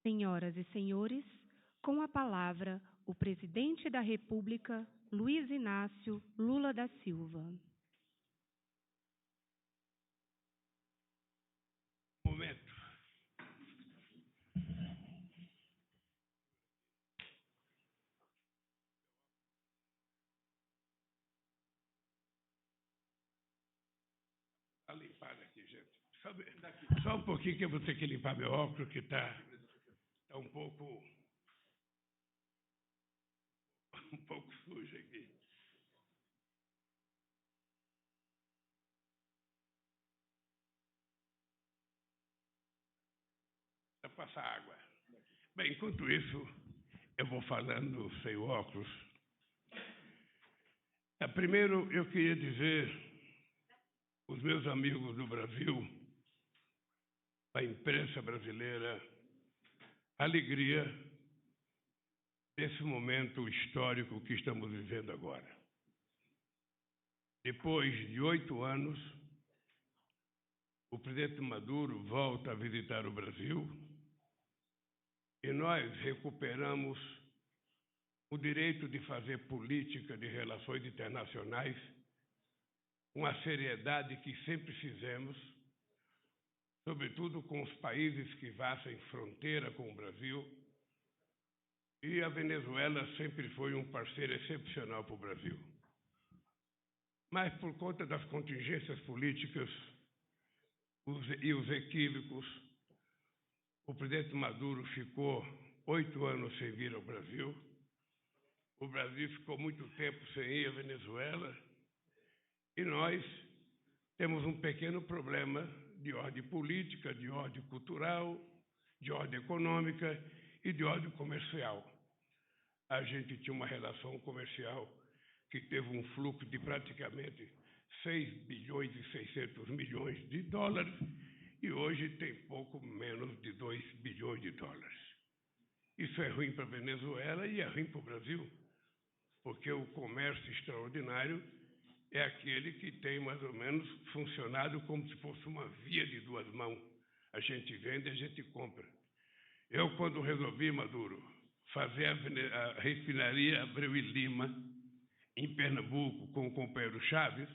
Senhoras e senhores, com a palavra, o presidente da República, Luiz Inácio Lula da Silva. Momento. Está limpado aqui, gente. Só um pouquinho que eu vou ter que limpar meu óculos, que está um pouco sujo aqui. Para passar água. Bem, enquanto isso, eu vou falando sem óculos. Primeiro, eu queria dizer aos meus amigos do Brasil, a imprensa brasileira, a alegria desse momento histórico que estamos vivendo agora. Depois de 8 anos, o presidente Maduro volta a visitar o Brasil e nós recuperamos o direito de fazer política de relações internacionais com a seriedade que sempre fizemos, sobretudo com os países que fazem fronteira com o Brasil, e a Venezuela sempre foi um parceiro excepcional para o Brasil. Mas, por conta das contingências políticas e os equívocos, o presidente Maduro ficou 8 anos sem vir ao Brasil, o Brasil ficou muito tempo sem ir à Venezuela, e nós temos um pequeno problema de ordem política, de ordem cultural, de ordem econômica e de ordem comercial. A gente tinha uma relação comercial que teve um fluxo de praticamente 6 bilhões e 600 milhões de dólares e hoje tem pouco menos de 2 bilhões de dólares. Isso é ruim para a Venezuela e é ruim para o Brasil, porque o comércio extraordinário é aquele que tem mais ou menos funcionado como se fosse uma via de duas mãos. A gente vende e a gente compra. Eu, quando resolvi, Maduro, fazer a refinaria Abreu e Lima, em Pernambuco, com o companheiro Chaves,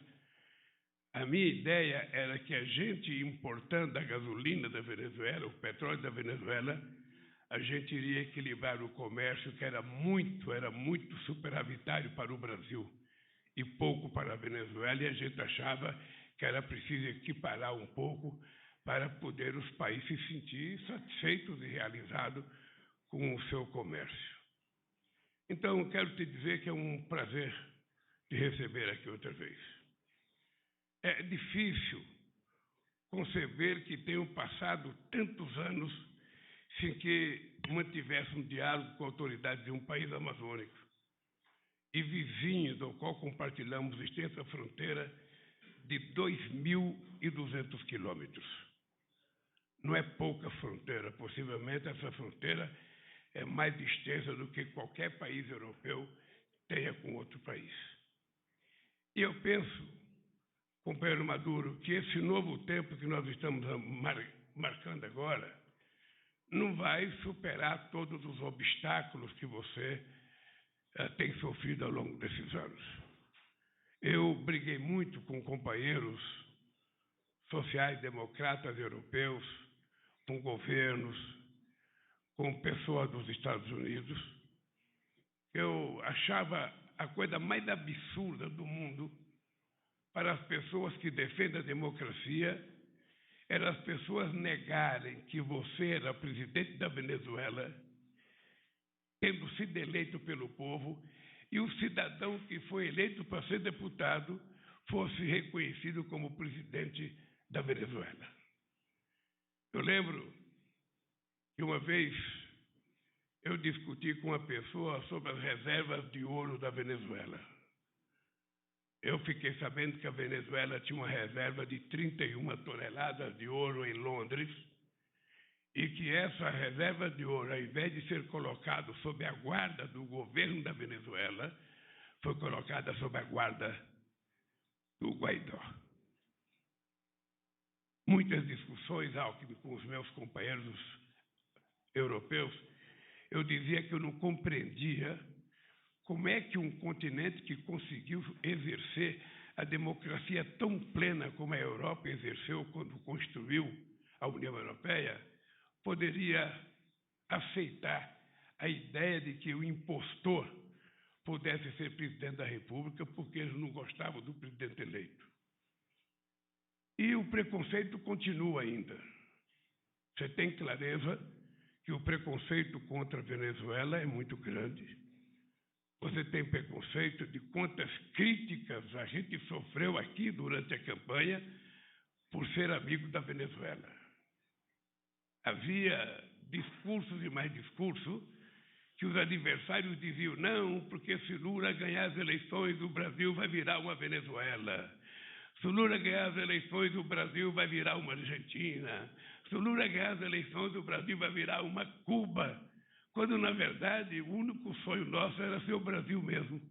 a minha ideia era que a gente, importando a gasolina da Venezuela, o petróleo da Venezuela, a gente iria equilibrar o comércio, que era muito superavitário para o Brasil e pouco para a Venezuela, e a gente achava que era preciso equiparar um pouco para poder os países se sentir satisfeitos e realizados com o seu comércio. Então, eu quero te dizer que é um prazer te receber aqui outra vez. É difícil conceber que tenham passado tantos anos sem que mantivesse um diálogo com a autoridade de um país amazônico e vizinho do qual compartilhamos extensa fronteira de 2.200 quilômetros. Não é pouca fronteira, possivelmente essa fronteira é mais extensa do que qualquer país europeu tenha com outro país. E eu penso, companheiro Maduro, que esse novo tempo que nós estamos marcando agora não vai superar todos os obstáculos que você tem sofrido ao longo desses anos. Eu briguei muito com companheiros sociais-democratas europeus, com governos, com pessoas dos Estados Unidos. Eu achava a coisa mais absurda do mundo para as pessoas que defendem a democracia era as pessoas negarem que você era presidente da Venezuela, tendo sido eleito pelo povo, e o cidadão que foi eleito para ser deputado fosse reconhecido como presidente da Venezuela. Eu lembro que uma vez eu discuti com uma pessoa sobre as reservas de ouro da Venezuela. Eu fiquei sabendo que a Venezuela tinha uma reserva de 31 toneladas de ouro em Londres e que essa reserva de ouro, ao invés de ser colocada sob a guarda do governo da Venezuela, foi colocada sob a guarda do Guaidó. Muitas discussões, Alckmin, com os meus companheiros europeus, eu dizia que eu não compreendia como é que um continente que conseguiu exercer a democracia tão plena como a Europa exerceu quando construiu a União Europeia, poderia aceitar a ideia de que o impostor pudesse ser presidente da República porque eles não gostavam do presidente eleito. E o preconceito continua ainda. Você tem clareza que o preconceito contra a Venezuela é muito grande. Você tem preconceito de quantas críticas a gente sofreu aqui durante a campanha por ser amigo da Venezuela. Havia discursos e mais discursos que os adversários diziam, não, porque se Lula ganhar as eleições, o Brasil vai virar uma Venezuela. Se o Lula ganhar as eleições, o Brasil vai virar uma Argentina. Se o Lula ganhar as eleições, o Brasil vai virar uma Cuba. Quando, na verdade, o único sonho nosso era ser o Brasil mesmo.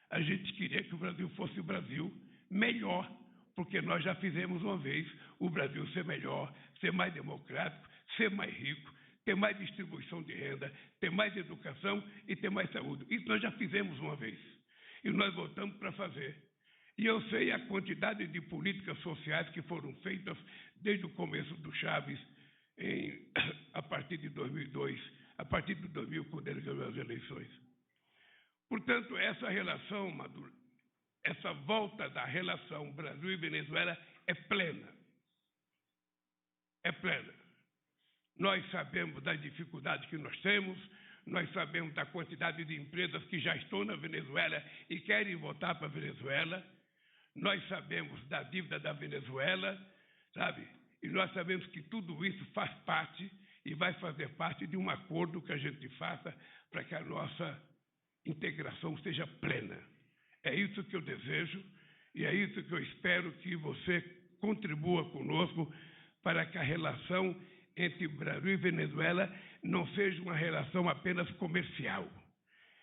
A gente queria que o Brasil fosse o Brasil melhor, porque nós já fizemos uma vez o Brasil ser melhor, ser mais democrático, ser mais rico, ter mais distribuição de renda, ter mais educação e ter mais saúde. Isso nós já fizemos uma vez. E nós voltamos para fazer. E eu sei a quantidade de políticas sociais que foram feitas desde o começo do Chávez, a partir de 2002, a partir de 2000, quando ele ganhou as eleições. Portanto, essa relação, Maduro, essa volta da relação Brasil e Venezuela é plena. É plena. Nós sabemos das dificuldades que nós temos, nós sabemos da quantidade de empresas que já estão na Venezuela e querem voltar para a Venezuela, nós sabemos da dívida da Venezuela, sabe? E nós sabemos que tudo isso faz parte e vai fazer parte de um acordo que a gente faça para que a nossa integração seja plena. É isso que eu desejo e é isso que eu espero que você contribua conosco para que a relação entre Brasil e Venezuela não seja uma relação apenas comercial.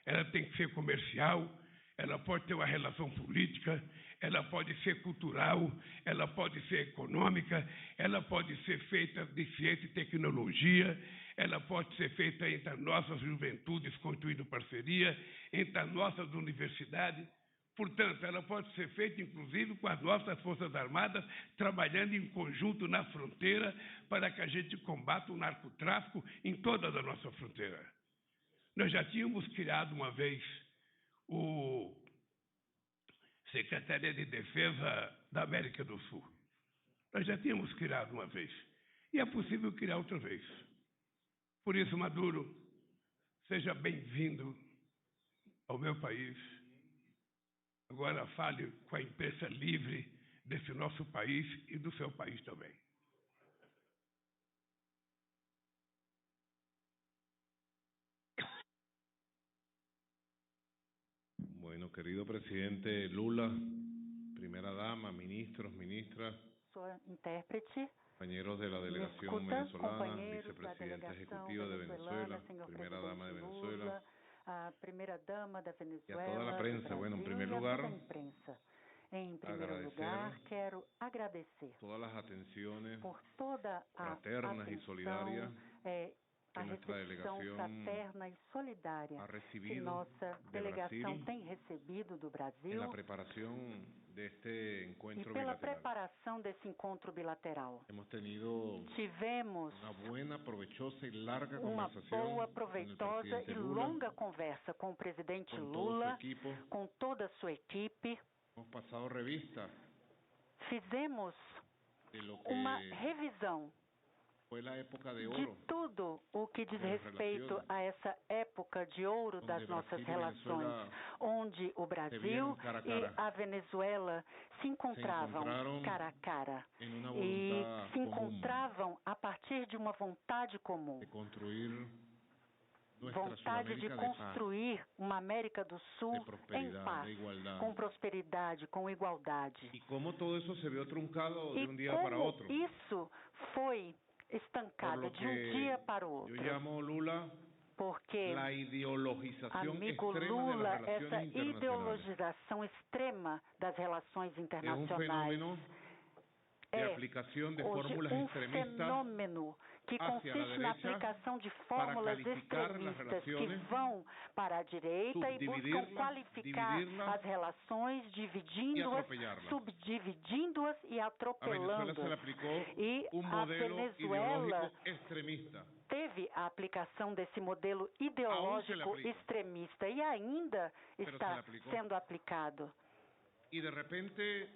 Ela tem que ser comercial, ela pode ter uma relação política, ela pode ser cultural, ela pode ser econômica, ela pode ser feita de ciência e tecnologia, ela pode ser feita entre as nossas juventudes, construindo parceria, entre as nossas universidades. Portanto, ela pode ser feita, inclusive, com as nossas Forças Armadas, trabalhando em conjunto na fronteira para que a gente combata o narcotráfico em toda a nossa fronteira. Nós já tínhamos criado uma vez o Secretaria de Defesa da América do Sul. Nós já tínhamos criado uma vez. E é possível criar outra vez. Por isso, Maduro, seja bem-vindo ao meu país. Agora fale com a imprensa livre desse nosso país e do seu país também. Bueno, querido presidente Lula, primera dama, ministros, ministras, sua intérprete, compañeros de la delegación venezolana, vicepresidente ejecutivo de Venezuela, primera dama de Venezuela, a primeira dama da Venezuela, y a toda la prensa. Bueno, en primer lugar, quero agradecer todas las atenciones por toda a fraternas y solidarias a recepção fraterna e solidária que nossa delegação tem recebido do Brasil na preparação deste encontro e pela bilateral. preparação desse encontro bilateral. Tivemos uma boa, proveitosa e longa conversa com o presidente Lula, com toda a sua equipe. Fizemos uma revisão de tudo o que diz respeito a essa época de ouro das nossas relações, onde o Brasil e a Venezuela se encontravam cara a cara e se encontravam a partir de uma vontade comum. Vontade de construir uma América do Sul em paz, com prosperidade, com igualdade. E como todo isso se viu truncado de um dia para outro. Isso foi estancado de um dia para o outro. Eu chamo Lula porque, amigo Lula, essa ideologização extrema das relações internacionais fenômeno que consiste na aplicação de fórmulas extremistas que vão para a direita e buscam qualificar as relações, dividindo-as, subdividindo-as e atropelando-as. E a Venezuela teve a aplicação desse modelo ideológico extremista e ainda está sendo aplicado. E de repente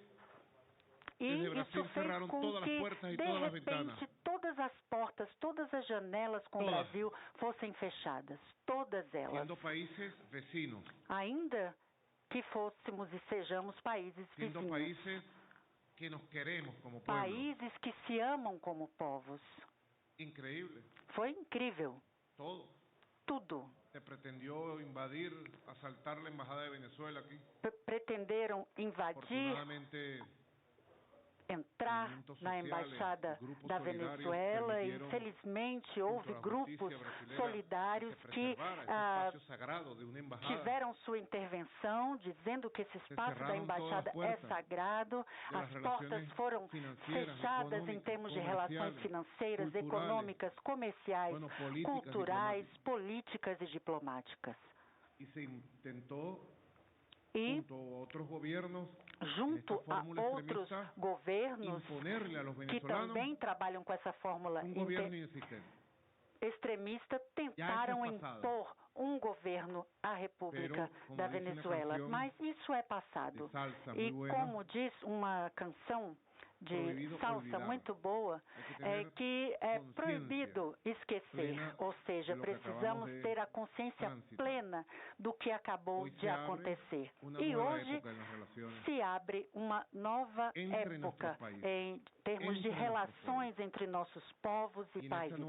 isso fez com que, de repente, todas as portas, todas as janelas com o Brasil fossem fechadas. Todas elas. Sendo países vecinos. Ainda que fôssemos e sejamos países vizinhos. Sendo países que nos queremos como pueblo. Países que se amam como povos. Increíble. Foi incrível. Tudo. Se pretendió invadir, asaltar la embajada de Venezuela aquí. Pretenderam invadir, entrar na embaixada da Venezuela e, infelizmente, houve grupos solidários que tiveram sua intervenção, dizendo que esse espaço da embaixada é sagrado. As portas foram fechadas em termos de relações financeiras, econômicas, comerciais, culturais, políticas e diplomáticas. E se tentou e, junto a outros governos que também trabalham com essa fórmula extremista, tentaram impor um governo à República da Venezuela. Mas isso é passado. E como diz uma canção de salsa muito boa, é que é proibido esquecer, ou seja, precisamos ter a consciência plena do que acabou de acontecer. E hoje se abre uma nova época em termos de relações entre nossos povos e países.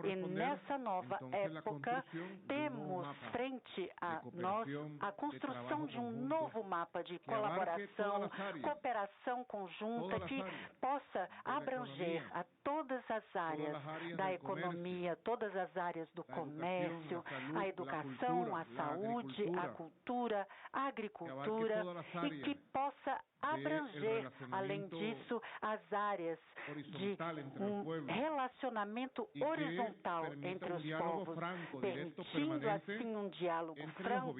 E nessa nova época temos frente a nós a construção de um novo mapa de colaboração, cooperação conjunta que possa abranger a todas as áreas da economia, todas as áreas do comércio, a educação, a saúde, a cultura, a agricultura e que possa abranger, além disso, as áreas de um relacionamento horizontal entre os povos, permitindo assim um diálogo franco,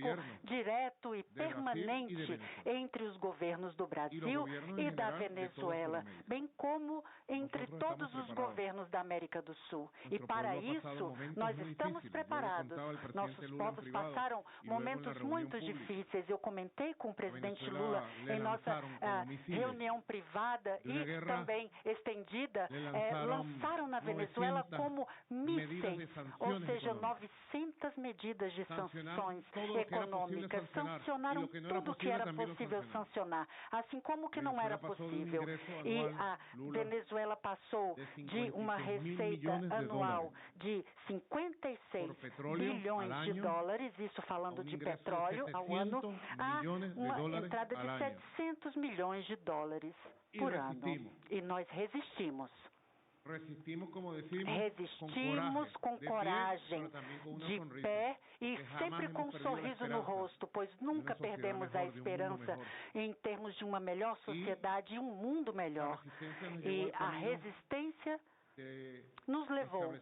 direto e permanente entre os governos do Brasil e da Venezuela, bem como entre todos os governos da América do Sul. E para isso, nós estamos preparados. Nossos povos passaram momentos muito difíceis. Eu comentei com o presidente Lula em nossa reunião privada e também estendida, lançaram na Venezuela como mísseis, ou seja, 900 medidas de sanções econômicas. Sancionaram tudo que era possível sancionar, assim como que não era possível. E a Venezuela passou de uma receita anual de 56 bilhões de dólares, isso falando de petróleo ao ano, a uma entrada de 700 milhões de dólares por ano. E nós resistimos. Resistimos, como decimos, resistimos com coragem, de pé e sempre com um sorriso no rosto, pois nunca perdemos a esperança em termos de uma melhor sociedade e um mundo melhor. E a resistência nos levou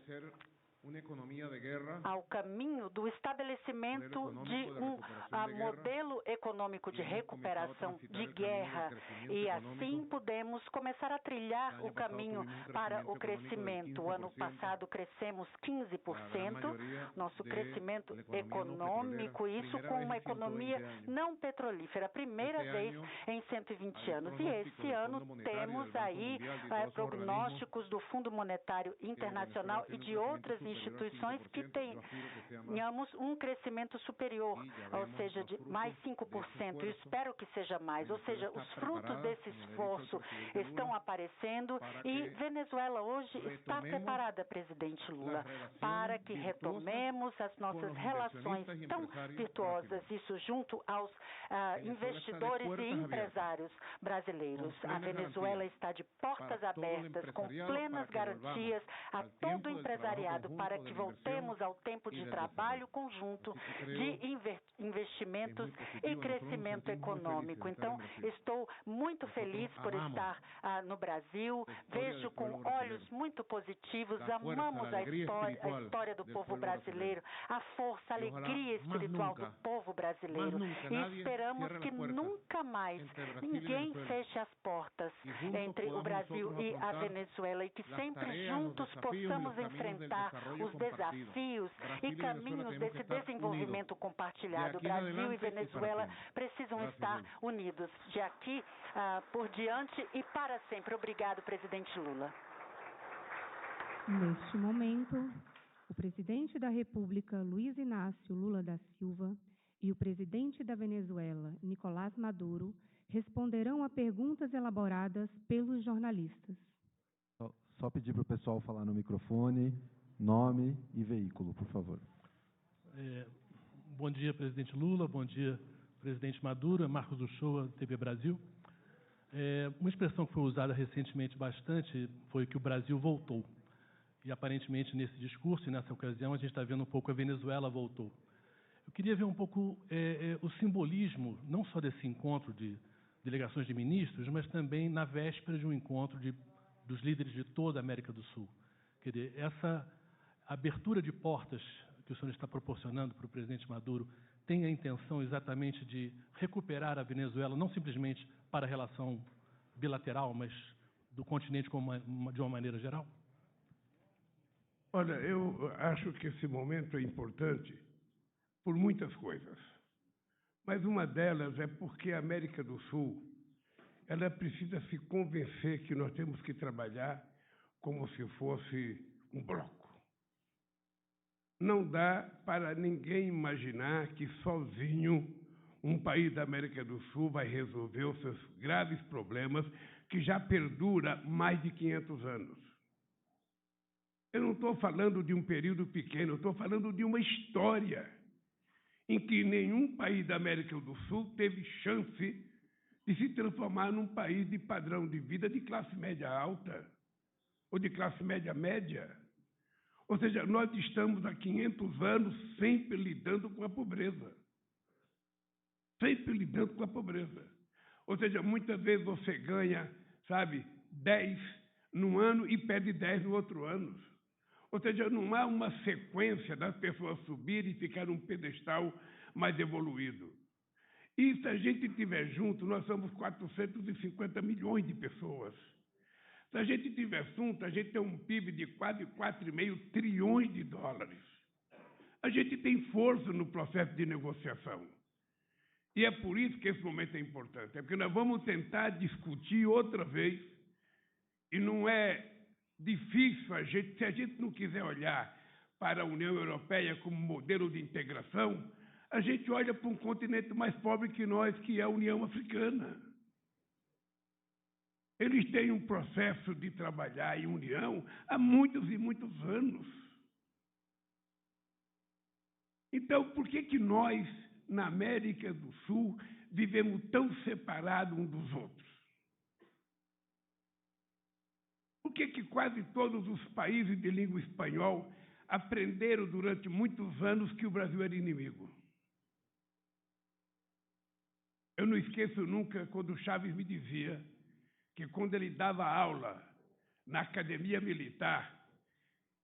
ao caminho do estabelecimento de um modelo econômico de recuperação de guerra e assim pudemos começar a trilhar o caminho para o crescimento. O ano passado crescemos 15%, nosso crescimento econômico, isso com uma economia não petrolífera, primeira vez em 120 anos. E esse ano temos aí prognósticos do Fundo Monetário Internacional e de outras instituições que tenhamos um crescimento superior, ou seja, de mais 5%. Eu espero que seja mais, ou seja, os frutos desse esforço estão aparecendo e Venezuela hoje está preparada, presidente Lula, para que retomemos as nossas relações tão virtuosas, isso junto aos investidores e empresários brasileiros. A Venezuela está de portas abertas, com plenas garantias a todo o empresariado para que voltemos ao tempo de trabalho conjunto, de investimentos e crescimento econômico. Então, estou muito feliz por estar no Brasil, vejo com olhos muito positivos, amamos a história do povo brasileiro, a força, a alegria espiritual do povo brasileiro. E esperamos que nunca mais ninguém feche as portas entre o Brasil e a Venezuela e que sempre juntos possamos enfrentar os desafios e caminhos desse desenvolvimento compartilhado. O Brasil e Venezuela precisam estar unidos de aqui por diante e para sempre. Obrigado, presidente Lula. Neste momento, o presidente da República, Luiz Inácio Lula da Silva, e o presidente da Venezuela, Nicolás Maduro, responderão a perguntas elaboradas pelos jornalistas. Só pedir para o pessoal falar no microfone, nome e veículo, por favor. Bom dia, presidente Lula. Bom dia, presidente Maduro. Marcos Uchoa, TV Brasil. Uma expressão que foi usada recentemente bastante foi que o Brasil voltou. E, aparentemente, nesse discurso e nessa ocasião, a gente está vendo um pouco a Venezuela voltou. Eu queria ver um pouco o simbolismo, não só desse encontro de delegações de ministros, mas também na véspera de um encontro dos líderes de toda a América do Sul. Quer dizer, essa abertura de portas que o senhor está proporcionando para o presidente Maduro tem a intenção exatamente de recuperar a Venezuela, não simplesmente para a relação bilateral, mas do continente de uma maneira geral? Olha, eu acho que esse momento é importante por muitas coisas. Mas uma delas é porque a América do Sul, ela precisa se convencer que nós temos que trabalhar como se fosse um bloco. Não dá para ninguém imaginar que sozinho um país da América do Sul vai resolver os seus graves problemas que já perdura mais de 500 anos. Eu não estou falando de um período pequeno, eu estou falando de uma história em que nenhum país da América do Sul teve chance de se transformar num país de padrão de vida de classe média alta ou de classe média média. Ou seja, nós estamos há 500 anos sempre lidando com a pobreza. Sempre lidando com a pobreza. Ou seja, muitas vezes você ganha, 10 num ano e perde 10 no outro ano. Ou seja, não há uma sequência das pessoas subirem e ficar num pedestal mais evoluído. E se a gente estiver junto, nós somos 450 milhões de pessoas. Se a gente estiver junto, a gente tem um PIB de quase 4,5 trilhões de dólares. A gente tem força no processo de negociação. E é por isso que esse momento é importante. É porque nós vamos tentar discutir outra vez, e não é difícil se a gente não quiser olhar para a União Europeia como modelo de integração, a gente olha para um continente mais pobre que nós, que é a União Africana. Eles têm um processo de trabalhar em união há muitos e muitos anos. Então, por que nós, na América do Sul, vivemos tão separados uns dos outros? Por que quase todos os países de língua espanhol aprenderam durante muitos anos que o Brasil era inimigo? Eu não esqueço nunca quando o Chaves me dizia que quando ele dava aula na Academia Militar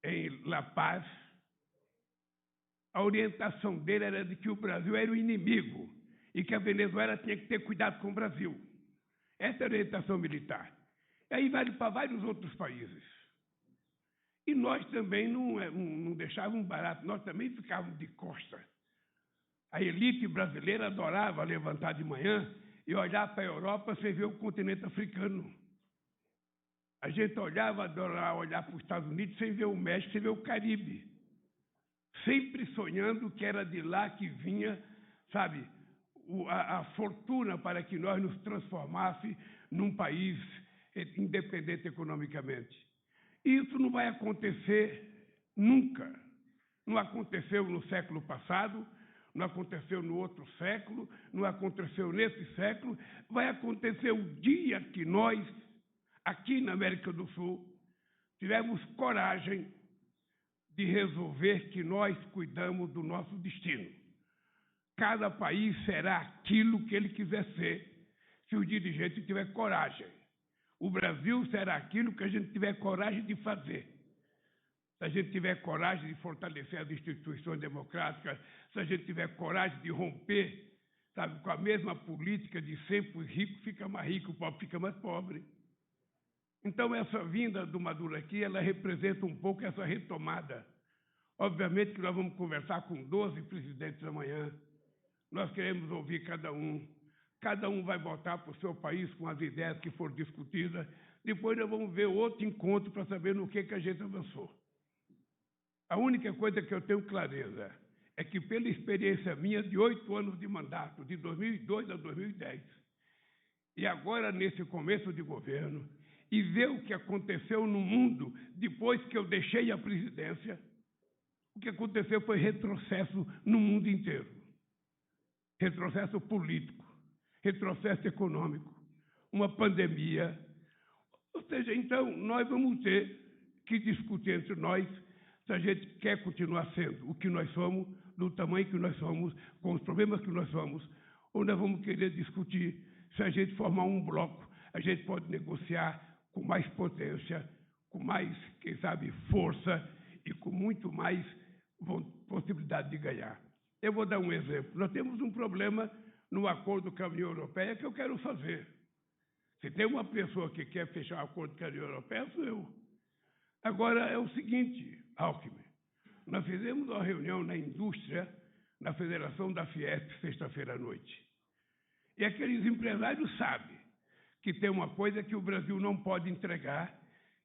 em La Paz, a orientação dele era de que o Brasil era o inimigo e que a Venezuela tinha que ter cuidado com o Brasil. Essa é a orientação militar. E aí vale para vários outros países. E nós também não deixávamos barato, nós também ficávamos de costa. A elite brasileira adorava levantar de manhã e olhar para a Europa sem ver o continente africano. A gente adorava olhar para os Estados Unidos sem ver o México, sem ver o Caribe. Sempre sonhando que era de lá que vinha, a fortuna para que nós nos transformasse num país independente economicamente. Isso não vai acontecer nunca. Não aconteceu no século passado, não aconteceu no outro século, não aconteceu nesse século. Vai acontecer o dia que nós, aqui na América do Sul, tivermos coragem de resolver que nós cuidamos do nosso destino. Cada país será aquilo que ele quiser ser, se o dirigente tiver coragem. O Brasil será aquilo que a gente tiver coragem de fazer. Se a gente tiver coragem de fortalecer as instituições democráticas, se a gente tiver coragem de romper, sabe, com a mesma política de sempre o rico fica mais rico, o pobre fica mais pobre. Então, essa vinda do Maduro aqui, ela representa um pouco essa retomada. Obviamente que nós vamos conversar com 12 presidentes amanhã. Nós queremos ouvir cada um. Cada um vai votar para o seu país com as ideias que foram discutidas. Depois nós vamos ver outro encontro para saber no que a gente avançou. A única coisa que eu tenho clareza é que, pela experiência minha de 8 anos de mandato, de 2002 a 2010, e agora nesse começo de governo, e ver o que aconteceu no mundo depois que eu deixei a presidência, o que aconteceu foi retrocesso no mundo inteiro. Retrocesso político, retrocesso econômico, uma pandemia. Ou seja, então, nós vamos ter que discutir entre nós se a gente quer continuar sendo o que nós somos, do tamanho que nós somos, com os problemas que nós somos, ou nós vamos querer discutir se a gente formar um bloco, a gente pode negociar com mais potência, com mais, quem sabe, força e com muito mais possibilidade de ganhar. Eu vou dar um exemplo. Nós temos um problema no acordo com a União Europeia que eu quero fazer. Se tem uma pessoa que quer fechar o acordo com a União Europeia, sou eu. Agora, é o seguinte, Alckmin, nós fizemos uma reunião na indústria, na Federação da Fiesp, sexta-feira à noite. E aqueles empresários sabem que tem uma coisa que o Brasil não pode entregar,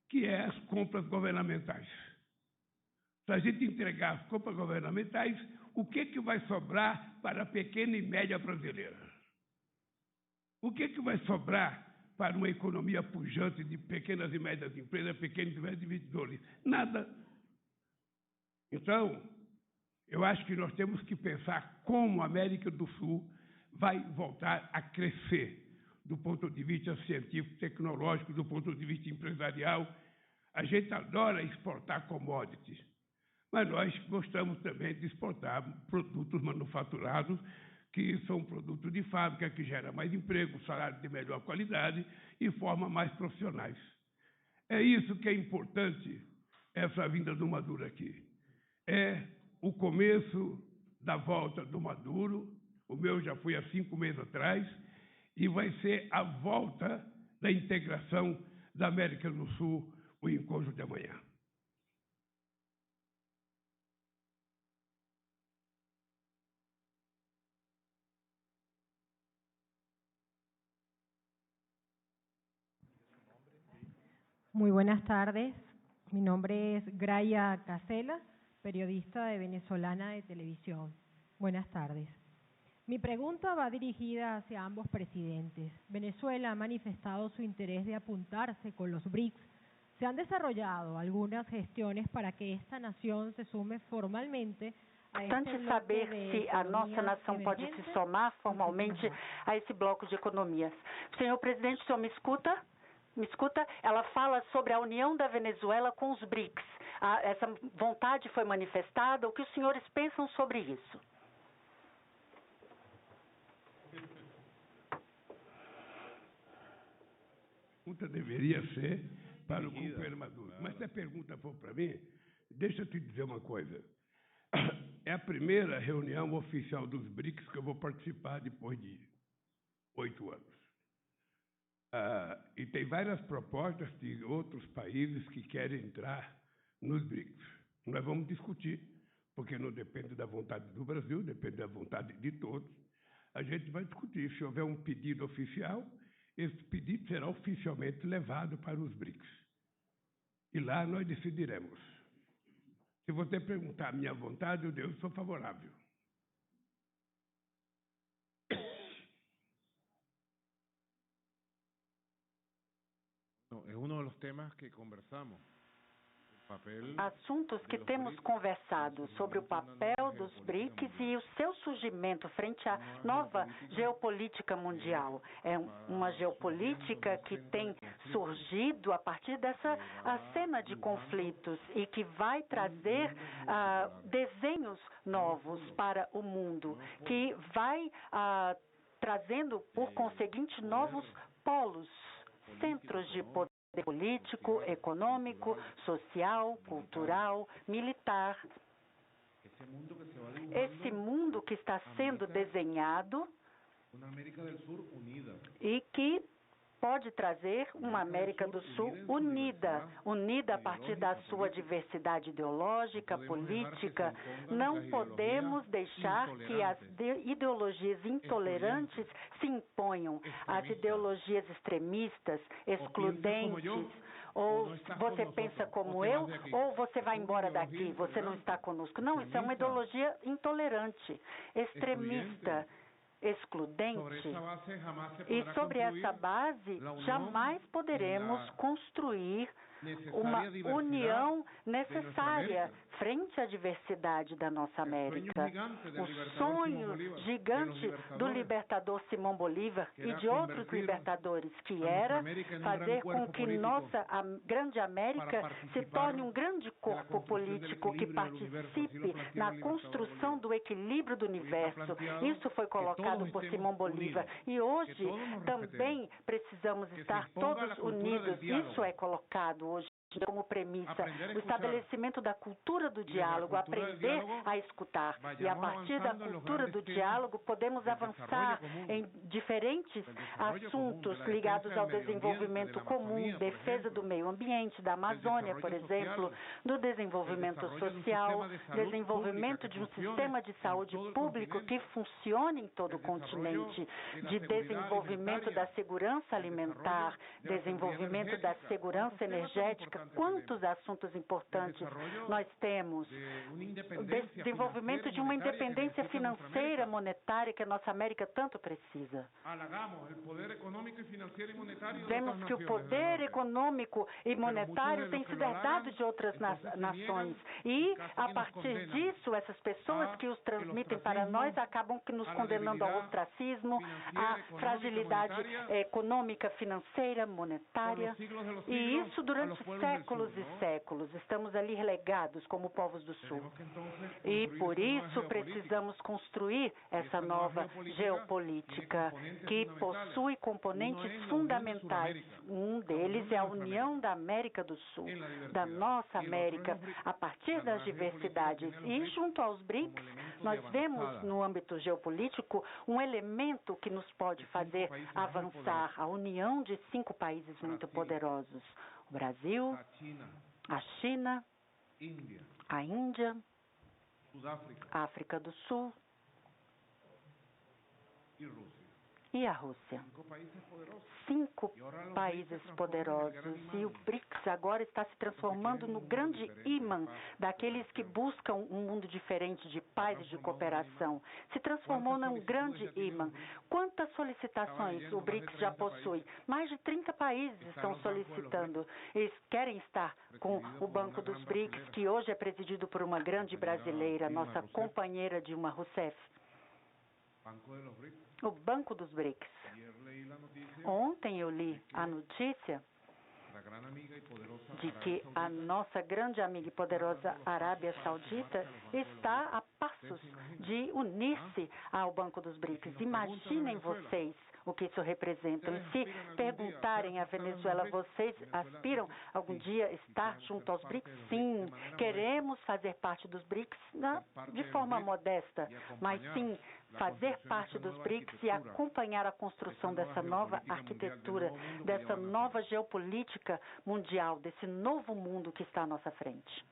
que é as compras governamentais. Se a gente entregar as compras governamentais, o que vai sobrar para a pequena e média brasileira? O que vai sobrar para uma economia pujante de pequenas e médias empresas, pequenos e médios investidores? Nada. Então, eu acho que nós temos que pensar como a América do Sul vai voltar a crescer do ponto de vista científico, tecnológico, do ponto de vista empresarial. A gente adora exportar commodities, mas nós gostamos também de exportar produtos manufaturados, que são produtos de fábrica, que geram mais emprego, salário de melhor qualidade e formam mais profissionais. É isso que é importante, essa vinda do Maduro aqui. É o começo da volta do Maduro, o meu já foi há 5 meses atrás, e vai ser a volta da integração da América do Sul, o encontro de amanhã. Muy buenas tardes. Mi nombre es Graia Casela, periodista de Venezolana de Televisión. Buenas tardes. Mi pregunta va dirigida hacia ambos presidentes. Venezuela ha manifestado su interés de apuntarse con los BRICS. ¿Se han desarrollado algunas gestiones para que esta nación se sume formalmente a este bloque saber se a nossa nação pode se somar formalmente a esse bloco de economias. Senhor presidente, o senhor me escuta? Me escuta? Ela fala sobre a união da Venezuela com os BRICS. Essa vontade foi manifestada. O que os senhores pensam sobre isso? A pergunta deveria ser para o companheiro Maduro. Mas se a pergunta for para mim, deixa eu te dizer uma coisa. É a primeira reunião oficial dos BRICS que eu vou participar depois de 8 anos. E tem várias propostas de outros países que querem entrar nos BRICS. Nós vamos discutir, porque não depende da vontade do Brasil, depende da vontade de todos. A gente vai discutir. Se houver um pedido oficial, esse pedido será oficialmente levado para os BRICS. E lá nós decidiremos. Se você perguntar a minha vontade, eu sou favorável. É um dos temas que conversamos. Assuntos que temos conversado sobre o papel dos BRICS e o seu surgimento frente à nova geopolítica mundial. É uma geopolítica que tem surgido a partir dessa cena de conflitos e que vai trazer desenhos novos para o mundo, que vai trazendo, por conseguinte, novos polos, centros de poder político, econômico, social, cultural, militar. Esse mundo que está sendo desenhado e que pode trazer uma América do Sul unida a partir da sua diversidade ideológica, política. Não podemos deixar que as ideologias intolerantes se imponham, as ideologias extremistas, excludentes. Ou você pensa como eu, ou você vai embora daqui, você não está conosco. Não, isso é uma ideologia intolerante, extremista, excludente. E sobre essa base, jamais poderemos construir uma união necessária frente à diversidade da nossa América. O sonho gigante do libertador Simão Bolívar e de outros libertadores, que era fazer com que nossa grande América se torne um grande corpo político que participe na construção do equilíbrio do universo. Isso foi colocado por Simão Bolívar. E hoje também precisamos estar todos unidos. Isso é colocado hoje como premissa, o estabelecimento da cultura do diálogo, aprender a escutar. E a partir da cultura do diálogo, podemos avançar em diferentes assuntos ligados ao desenvolvimento comum, defesa do meio ambiente, da Amazônia, por exemplo, do desenvolvimento social, desenvolvimento de um sistema de saúde público que funcione em todo o continente, de desenvolvimento da segurança alimentar, desenvolvimento da segurança energética. Quantos assuntos importantes nós temos? Desenvolvimento de uma independência financeira, monetária, que a nossa América tanto precisa. Vemos que o poder econômico e monetário tem sido herdado de outras nações. E, a partir disso, essas pessoas que os transmitem para nós acabam nos condenando ao ostracismo, à fragilidade econômica, financeira, monetária. E isso durante séculos e séculos. Estamos ali relegados como povos do Sul. E por isso precisamos construir essa nova geopolítica que possui componentes fundamentais. Um deles é a união da América do Sul, da nossa América, a partir das diversidades. E junto aos BRICS, nós vemos no âmbito geopolítico um elemento que nos pode fazer avançar, a união de 5 países muito poderosos. O Brasil, a China, a Índia, a África do Sul e a Rússia. 5 países poderosos. E o BRICS agora está se transformando no grande imã daqueles que buscam um mundo diferente de paz e de cooperação. Se transformou num grande imã. Quantas solicitações o BRICS já possui? Mais de 30 países estão solicitando. Eles querem estar com o Banco dos BRICS, que hoje é presidido por uma grande brasileira, nossa companheira Dilma Rousseff. O Banco dos BRICS. Ontem eu li a notícia de que a nossa grande amiga e poderosa Arábia Saudita está a passos de unir-se ao Banco dos BRICS. Imaginem vocês o que isso representa. E se perguntarem à Venezuela, vocês aspiram algum dia estar junto aos BRICS? Sim, queremos fazer parte dos BRICS de forma modesta, mas sim fazer parte dos BRICS e acompanhar a construção dessa nova arquitetura, dessa nova geopolítica mundial, desse novo mundo que está à nossa frente.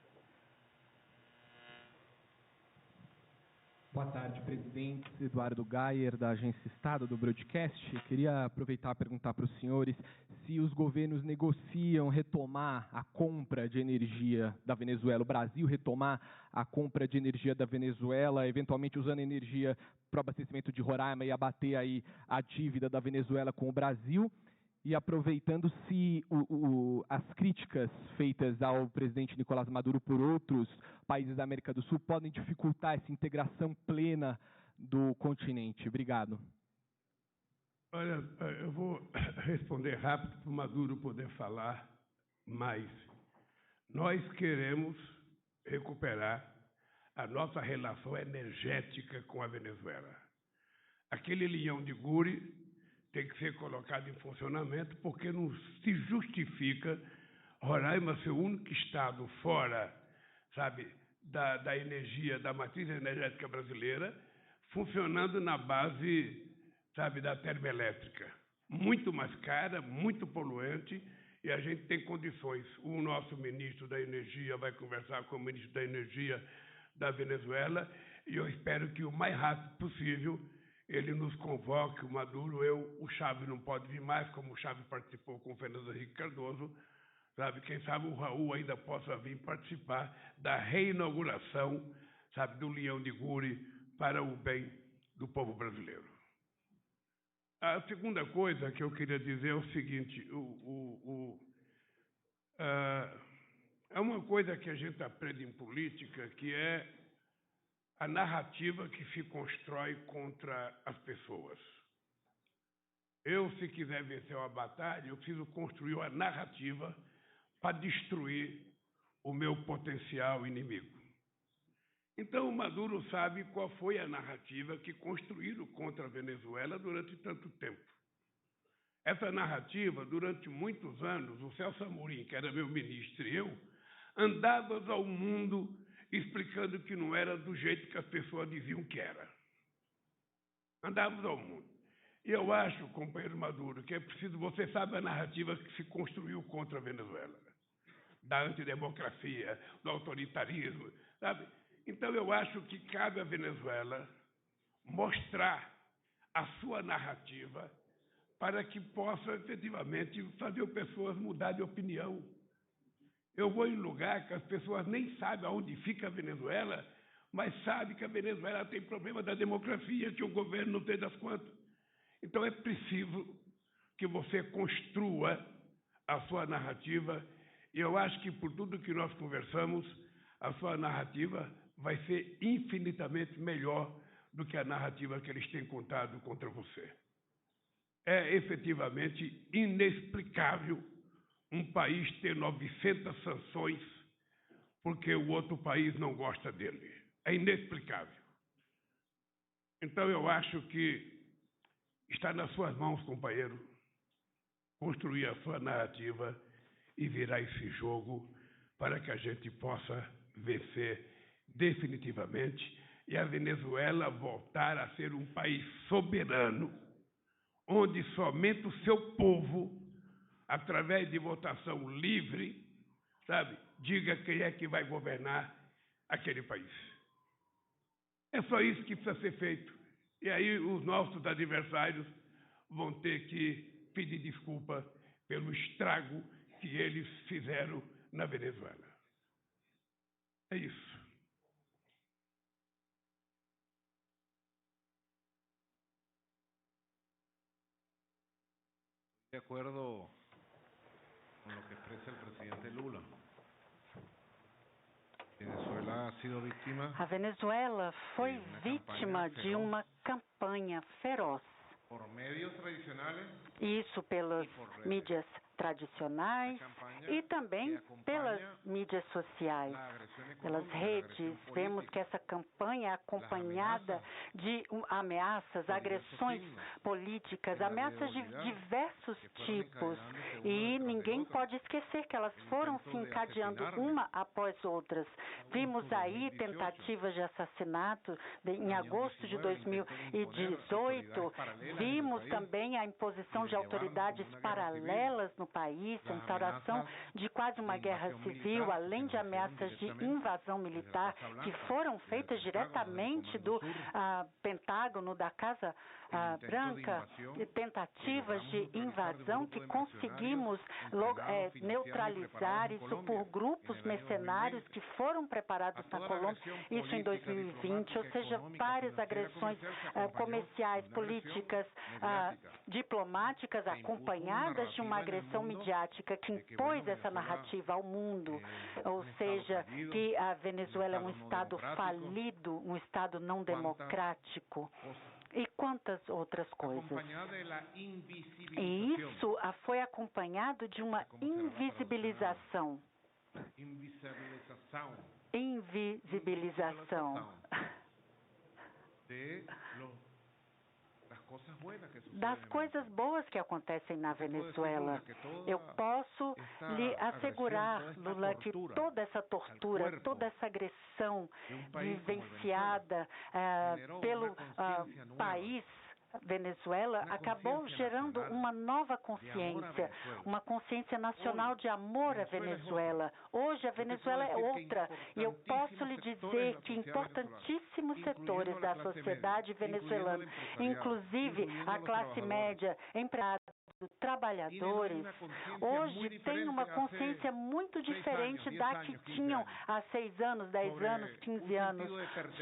Boa tarde, presidente. Eduardo Gayer, da Agência Estado, do Broadcast. Queria aproveitar e perguntar para os senhores se os governos negociam retomar a compra de energia da Venezuela, o Brasil retomar a compra de energia da Venezuela, eventualmente usando energia para o abastecimento de Roraima e abater aí a dívida da Venezuela com o Brasil. E aproveitando, se as críticas feitas ao presidente Nicolás Maduro por outros países da América do Sul podem dificultar essa integração plena do continente. Obrigado. Olha, eu vou responder rápido para o Maduro poder falar mais. Nós queremos recuperar a nossa relação energética com a Venezuela. Aquele leão de Guri tem que ser colocado em funcionamento, porque não se justifica Roraima ser o único estado fora, sabe, da energia, da matriz energética brasileira, funcionando na base, sabe, da termoelétrica. Muito mais cara, muito poluente, e a gente tem condições. O nosso ministro da Energia vai conversar com o ministro da Energia da Venezuela, e eu espero que o mais rápido possível ele nos convoque, o Maduro, o Chávez não pode vir mais, como o Chávez participou com o Fernando Henrique Cardoso, sabe? Quem sabe o Raul ainda possa vir participar da reinauguração, sabe, do Leão de Guri para o bem do povo brasileiro. A segunda coisa que eu queria dizer é o seguinte, é uma coisa que a gente aprende em política, que é a narrativa que se constrói contra as pessoas. Eu, se quiser vencer uma batalha, eu preciso construir uma narrativa para destruir o meu potencial inimigo. Então, o Maduro sabe qual foi a narrativa que construíram contra a Venezuela durante tanto tempo. Essa narrativa, durante muitos anos, o Celso Amorim, que era meu ministro, e eu, andávamos ao mundo explicando que não era do jeito que as pessoas diziam que era. Andávamos ao mundo. E eu acho, companheiro Maduro, que é preciso, você sabe a narrativa que se construiu contra a Venezuela, da antidemocracia, do autoritarismo, sabe? Então eu acho que cabe à Venezuela mostrar a sua narrativa para que possa efetivamente fazer as pessoas mudar de opinião. Eu vou em lugar que as pessoas nem sabem aonde fica a Venezuela, mas sabem que a Venezuela tem problema da democracia, que o governo não tem das contas. Então é preciso que você construa a sua narrativa, e eu acho que por tudo que nós conversamos, a sua narrativa vai ser infinitamente melhor do que a narrativa que eles têm contado contra você. É efetivamente inexplicável um país ter 900 sanções porque o outro país não gosta dele. É inexplicável. Então, eu acho que está nas suas mãos, companheiro, construir a sua narrativa e virar esse jogo para que a gente possa vencer definitivamente e a Venezuela voltar a ser um país soberano, onde somente o seu povo, através de votação livre, sabe, diga quem é que vai governar aquele país. É só isso que precisa ser feito. E aí os nossos adversários vão ter que pedir desculpa pelo estrago que eles fizeram na Venezuela. É isso. De acuerdo con lo que expresa el presidente Lula. Venezuela ha sido víctima. A Venezuela foi vítima de uma campanha feroz. Por medios tradicionais. Isso pelas mídias tradicionais e também pelas mídias sociais, pelas redes. Vemos que essa campanha é acompanhada de ameaças, agressões políticas, ameaças de diversos tipos. E ninguém pode esquecer que elas foram se encadeando uma após outras. Vimos aí tentativas de assassinato em agosto de 2018. Vimos também a imposição de autoridades paralelas no país, a instauração de quase uma guerra civil, além de ameaças de invasão militar que foram feitas diretamente do Pentágono, da Casa Branca, tentativas de invasão que conseguimos neutralizar isso por grupos mercenários que foram preparados na Colômbia, isso em 2020, ou seja, várias agressões comerciais, políticas, diplomáticas, acompanhadas de uma agressão midiática que impôs essa narrativa ao mundo, ou seja, que a Venezuela é um Estado falido, um Estado não democrático. E quantas outras coisas. E isso foi acompanhado de uma invisibilização. Das coisas boas que acontecem na Venezuela. Eu posso lhe assegurar, Lula, que toda essa tortura, toda essa agressão vivenciada pelo país Venezuela acabou gerando uma nova consciência, uma consciência nacional de amor à Venezuela. Hoje a Venezuela é outra e eu posso lhe dizer que importantíssimos setores da sociedade venezuelana, inclusive a classe média, empregados, trabalhadores, hoje têm uma consciência muito diferente da que tinham há 6 anos, 10 anos, 15 anos,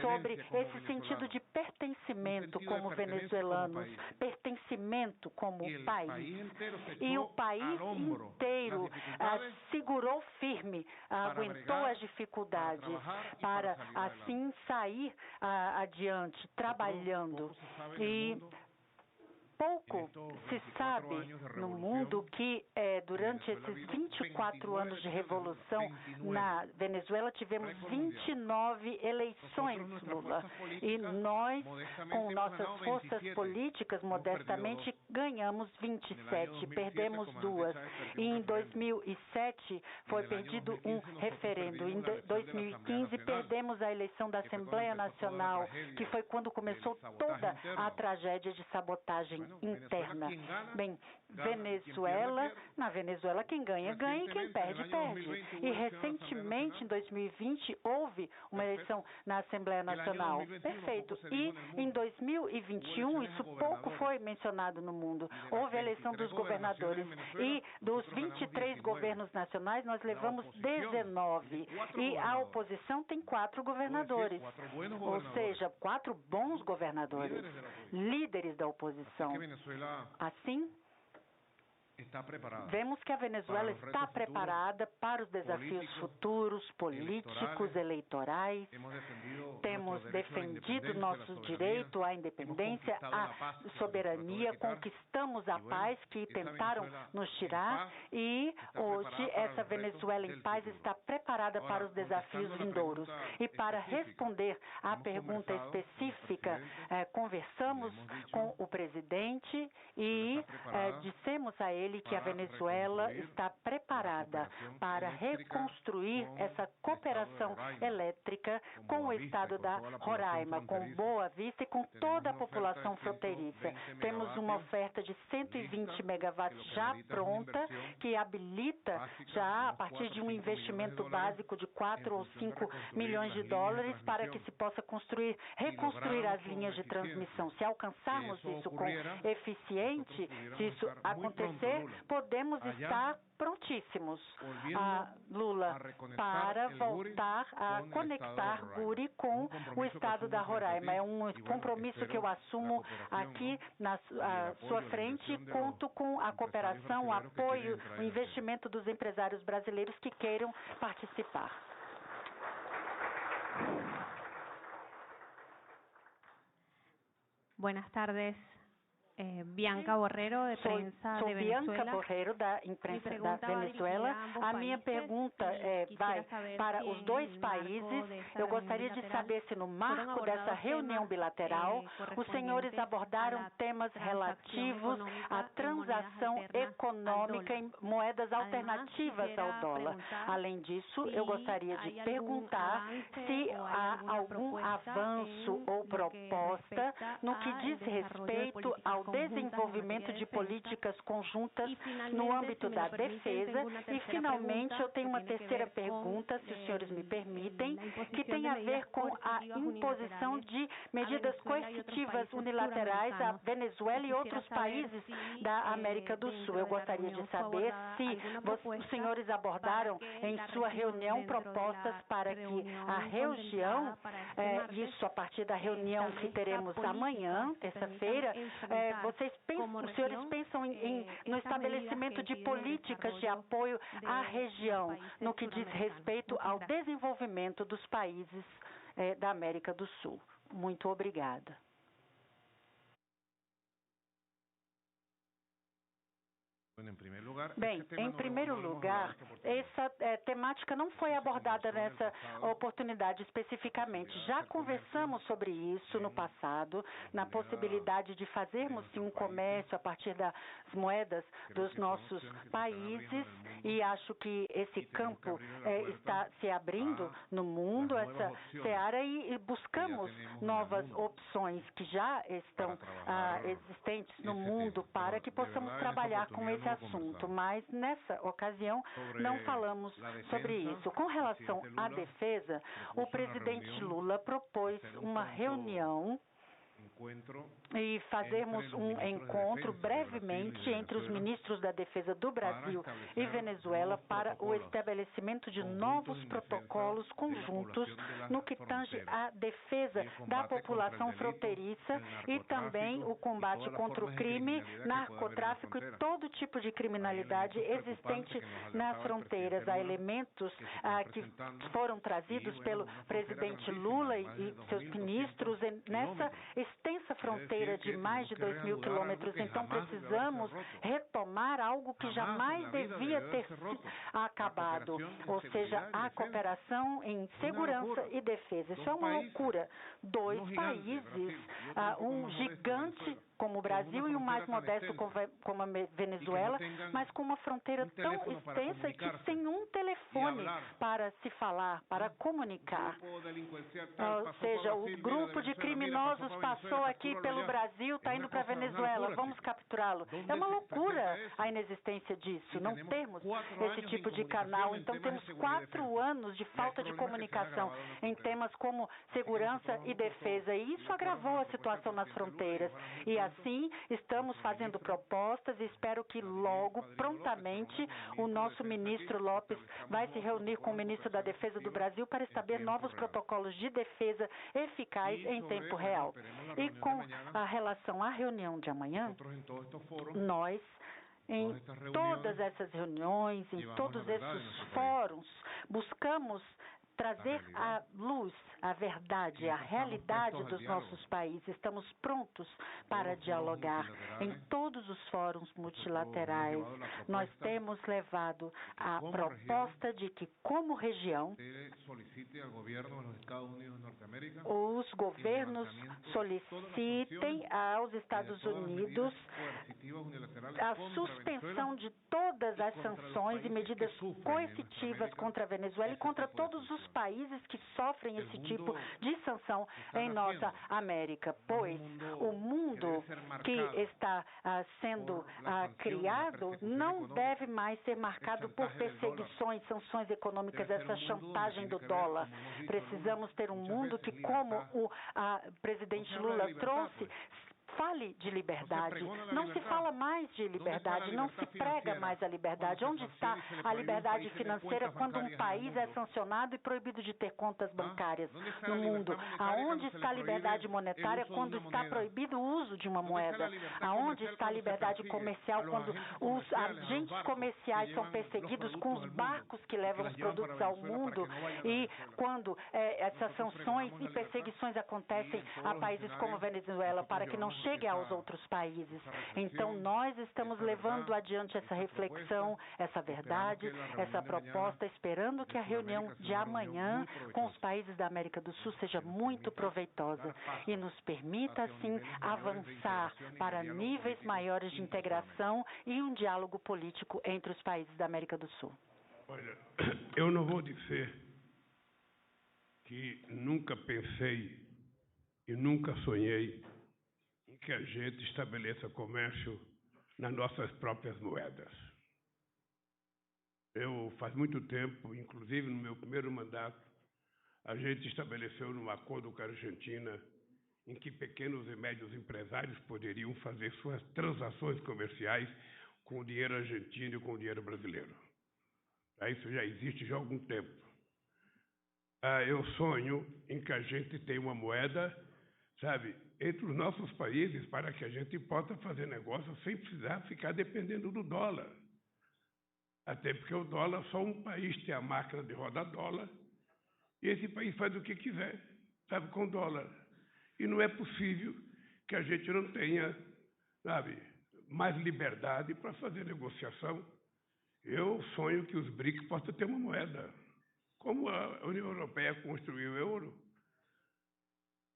sobre esse sentido de pertencimento como venezuelanos, pertencimento como país. E o país inteiro segurou firme, aguentou as dificuldades para assim sair adiante, trabalhando. E pouco se sabe no mundo que durante esses 24 anos de revolução na Venezuela tivemos 29 eleições, Lula. E nós, com nossas forças políticas, modestamente, ganhamos 27, perdemos 2. E em 2007 foi perdido um referendo. Em 2015 perdemos a eleição da Assembleia Nacional, que foi quando começou toda a tragédia de sabotagem interna. Bem, na Venezuela, quem ganha, ganha e quem perde, perde. E recentemente, em 2020, houve uma eleição na Assembleia Nacional. Perfeito. E em 2021, isso pouco foi mencionado no mundo. Houve a eleição dos governadores. E dos 23 governos nacionais, nós levamos 19. E a oposição tem 4 governadores. Ou seja, 4 bons governadores, líderes da oposição. Assim, vemos que a Venezuela está preparada para os desafios futuros, políticos, eleitorais. Temos defendido nosso direito à independência, à soberania, conquistamos a paz que tentaram nos tirar e hoje essa Venezuela em paz está preparada para os desafios vindouros. E para responder à pergunta específica, conversamos com o presidente e dissemos a ele que a Venezuela está preparada para reconstruir essa cooperação elétrica com o estado da Roraima, com Boa Vista e com toda a população fronteiriça. Temos uma oferta de 120 megawatts já pronta, que habilita já a partir de um investimento básico de 4 ou 5 milhões de dólares para que se possa reconstruir as linhas de transmissão. Se alcançarmos isso com eficiente, se isso acontecer, podemos estar prontíssimos, Lula, para voltar a conectar Guri com o estado da Roraima. É um compromisso que eu assumo aqui na sua frente. Conto com a cooperação, o apoio, o investimento dos empresários brasileiros que queiram participar. Buenas tardes. Bianca Borrero, de prensa de Venezuela. Bianca Borrero, da imprensa da Venezuela. A minha pergunta vai para os dois países. Eu gostaria de saber se no marco dessa reunião bilateral os senhores abordaram temas relativos à transação econômica em moedas alternativas ao dólar. Além disso, eu gostaria de perguntar se há algum avanço ou proposta no que diz respeito ao desenvolvimento de políticas conjuntas no âmbito da defesa. E, finalmente, eu tenho uma terceira pergunta, se os senhores me permitem, que tem a ver com a imposição de medidas coercitivas unilaterais à Venezuela e outros países da América do Sul. Eu gostaria de saber se os senhores abordaram em sua reunião propostas para que a região, isso a partir da reunião que teremos amanhã, terça-feira, os senhores pensam no estabelecimento de políticas de apoio à região, no que diz respeito ao desenvolvimento dos países da América do Sul. Muito obrigada. Bem, em primeiro lugar, essa temática não foi abordada nessa oportunidade especificamente. Já conversamos sobre isso no passado, na possibilidade de fazermos sim um comércio a partir das moedas dos nossos países, e acho que esse campo está se abrindo no mundo, essa seara, e buscamos novas opções que já estão existentes no mundo para que possamos trabalhar com esse assunto, mas nessa ocasião não falamos sobre isso. Com relação à defesa, o presidente Lula propôs uma reunião e fazermos um encontro brevemente entre os ministros da Defesa do Brasil e Venezuela para o estabelecimento de novos protocolos conjuntos no que tange à defesa da população fronteiriça e também o combate contra o crime, narcotráfico e todo tipo de criminalidade existente nas fronteiras. Há elementos que foram trazidos pelo presidente Lula e seus ministros nessa extensa fronteira de mais de 2.000 quilômetros. Então, precisamos retomar algo que jamais devia ter acabado, ou seja, a cooperação em segurança e defesa. Isso é uma loucura. Dois países, um gigante como o Brasil e o mais modesto como a Venezuela, mas com uma fronteira tão extensa e que sem um telefone para se falar, para comunicar. Ou seja, o grupo de criminosos passou aqui pelo Brasil, está indo para a Venezuela, vamos capturá-lo. É uma loucura a inexistência disso, não temos esse tipo de canal. Então, temos 4 anos de falta de comunicação em temas como segurança e defesa, e isso agravou a situação nas fronteiras. E assim, estamos fazendo propostas e espero que logo, prontamente, o nosso ministro Lopes vai se reunir com o ministro da Defesa do Brasil para estabelecer novos protocolos de defesa eficazes em tempo real. E com a relação à reunião de amanhã, nós, em todas essas reuniões, em todos esses fóruns, buscamos trazer à luz a verdade, a realidade dos nossos países. Estamos prontos para dialogar em todos os fóruns multilaterais. Nós temos levado a proposta de que, como região, os governos solicitem aos Estados Unidos a suspensão de todas as sanções e medidas coercitivas contra a Venezuela e contra todos os países que sofrem esse tipo de sanção em nossa América, pois o mundo que está sendo criado não deve mais ser marcado por perseguições, sanções econômicas, essa chantagem do dólar. Precisamos ter um mundo que, como o presidente Lula trouxe, fale de liberdade. Não se fala mais de liberdade, não se prega mais a liberdade. Onde está a liberdade financeira quando um país é sancionado e proibido de ter contas bancárias no mundo? Aonde está a liberdade monetária quando está proibido o uso de uma moeda? Aonde está a liberdade comercial quando os agentes comerciais são perseguidos com os barcos que levam os produtos ao mundo e quando essas sanções e perseguições acontecem a países como a Venezuela para que não chegue aos outros países. Então, nós estamos levando adiante essa reflexão, essa verdade, essa proposta, esperando que a reunião de amanhã com os países da América do Sul seja muito proveitosa e nos permita, assim, avançar para níveis maiores de integração e um diálogo político entre os países da América do Sul. Olha, eu não vou dizer que nunca pensei e nunca sonhei em que a gente estabeleça comércio nas nossas próprias moedas. Faz muito tempo, inclusive no meu primeiro mandato, a gente estabeleceu um acordo com a Argentina em que pequenos e médios empresários poderiam fazer suas transações comerciais com o dinheiro argentino e com o dinheiro brasileiro. Isso já existe já há algum tempo. Eu sonho em que a gente tenha uma moeda, sabe, entre os nossos países para que a gente possa fazer negócio sem precisar ficar dependendo do dólar. Até porque o dólar, só um país tem a máquina de rodar dólar e esse país faz o que quiser, sabe, com dólar. E não é possível que a gente não tenha, sabe, mais liberdade para fazer negociação. Eu sonho que os BRICS possam ter uma moeda, como a União Europeia construiu o euro.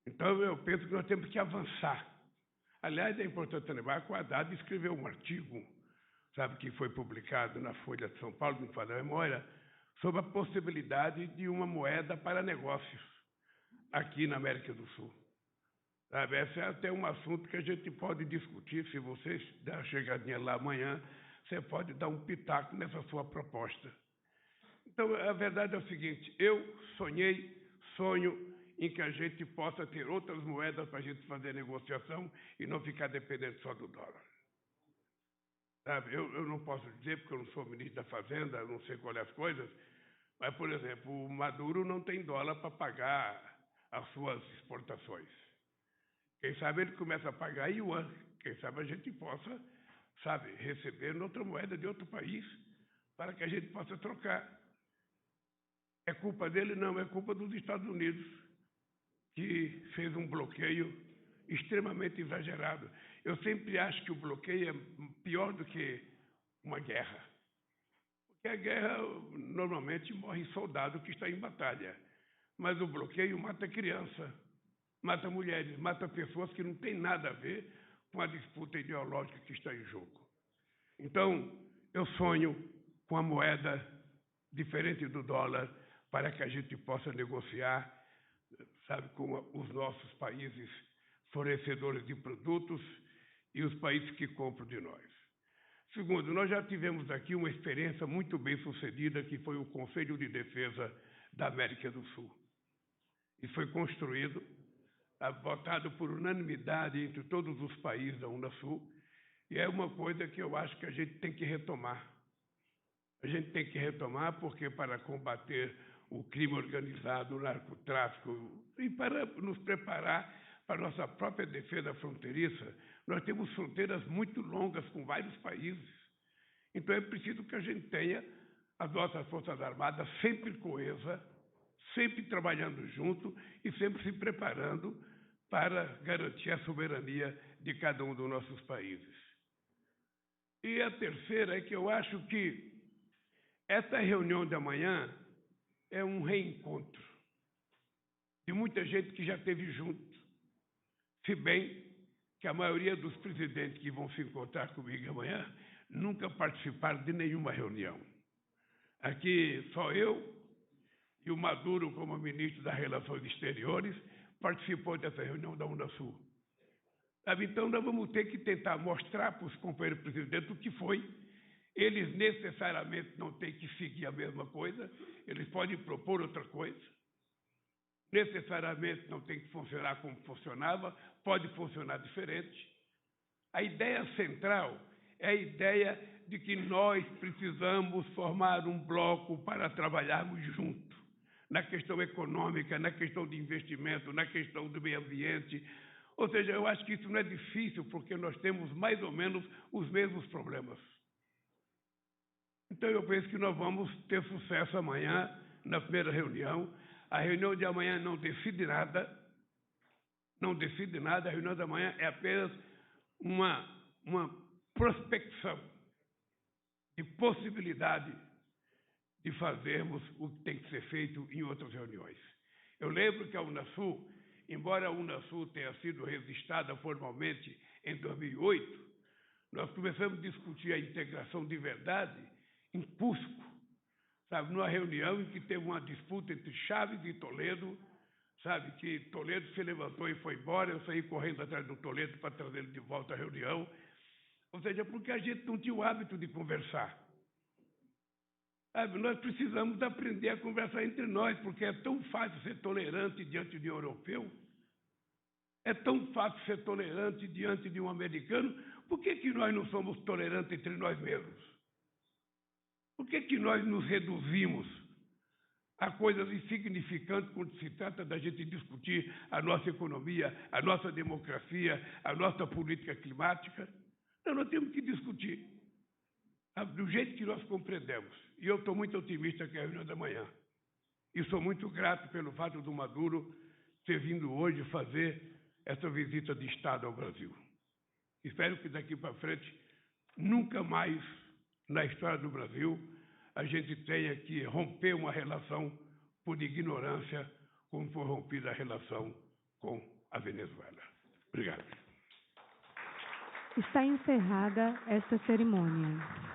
Então, eu penso que nós temos que avançar. Aliás, é importante lembrar que o Haddad escreveu um artigo, sabe, que foi publicado na Folha de São Paulo, não faz a memória, sobre a possibilidade de uma moeda para negócios aqui na América do Sul. Sabe, esse é até um assunto que a gente pode discutir. Se vocês der uma chegadinha lá amanhã, você pode dar um pitaco nessa sua proposta. Então, a verdade é o seguinte, eu sonho em que a gente possa ter outras moedas para a gente fazer negociação e não ficar dependendo só do dólar. Sabe, eu não posso dizer, porque eu não sou ministro da Fazenda, eu não sei qual é as coisas, mas, por exemplo, o Maduro não tem dólar para pagar as suas exportações. Quem sabe ele começa a pagar yuan, quem sabe a gente possa, sabe, receber outra moeda de outro país para que a gente possa trocar. É culpa dele? Não, é culpa dos Estados Unidos, que fez um bloqueio extremamente exagerado. Eu sempre acho que o bloqueio é pior do que uma guerra. Porque a guerra, normalmente, morre soldado que está em batalha. Mas o bloqueio mata criança, mata mulheres, mata pessoas que não têm nada a ver com a disputa ideológica que está em jogo. Então, eu sonho com a moeda diferente do dólar para que a gente possa negociar, sabe, com os nossos países fornecedores de produtos e os países que compram de nós. Segundo, nós já tivemos aqui uma experiência muito bem sucedida, que foi o Conselho de Defesa da América do Sul. E foi construído, votado por unanimidade entre todos os países da Unasul, e é uma coisa que eu acho que a gente tem que retomar. A gente tem que retomar porque para combater o crime organizado, o narcotráfico e para nos preparar para a nossa própria defesa fronteiriça, nós temos fronteiras muito longas com vários países. Então é preciso que a gente tenha as nossas Forças Armadas sempre coesas, sempre trabalhando junto e sempre se preparando para garantir a soberania de cada um dos nossos países. E a terceira é que eu acho que essa reunião de amanhã é um reencontro de muita gente que já esteve junto, se bem que a maioria dos presidentes que vão se encontrar comigo amanhã nunca participaram de nenhuma reunião. Aqui só eu e o Maduro, como ministro das Relações Exteriores, participou dessa reunião da Unasul. Então, nós vamos ter que tentar mostrar para os companheiros presidentes o que foi. Eles necessariamente não têm que seguir a mesma coisa, eles podem propor outra coisa. Necessariamente não tem que funcionar como funcionava, pode funcionar diferente. A ideia central é a ideia de que nós precisamos formar um bloco para trabalharmos juntos, na questão econômica, na questão de investimento, na questão do meio ambiente. Ou seja, eu acho que isso não é difícil, porque nós temos mais ou menos os mesmos problemas. Então, eu penso que nós vamos ter sucesso amanhã, na primeira reunião. A reunião de amanhã não decide nada, a reunião de amanhã é apenas uma prospecção de possibilidade de fazermos o que tem que ser feito em outras reuniões. Eu lembro que a Unasul, embora a Unasul tenha sido registrada formalmente em 2008, nós começamos a discutir a integração de verdade em Cusco, sabe, numa reunião em que teve uma disputa entre Chaves e Toledo, sabe, que Toledo se levantou e foi embora, eu saí correndo atrás do Toledo para trazê-lo de volta à reunião. Ou seja, porque a gente não tinha o hábito de conversar. Sabe, nós precisamos aprender a conversar entre nós, porque é tão fácil ser tolerante diante de um europeu, é tão fácil ser tolerante diante de um americano. Por que nós não somos tolerantes entre nós mesmos? Por que nós nos reduzimos a coisas insignificantes quando se trata da gente discutir a nossa economia, a nossa democracia, a nossa política climática? Não, nós temos que discutir do jeito que nós compreendemos. E eu estou muito otimista que é a reunião da manhã. E sou muito grato pelo fato do Maduro ter vindo hoje fazer essa visita de Estado ao Brasil. Espero que daqui para frente, nunca mais na história do Brasil, a gente tenha que romper uma relação por ignorância, como foi rompida a relação com a Venezuela. Obrigado. Está encerrada esta cerimônia.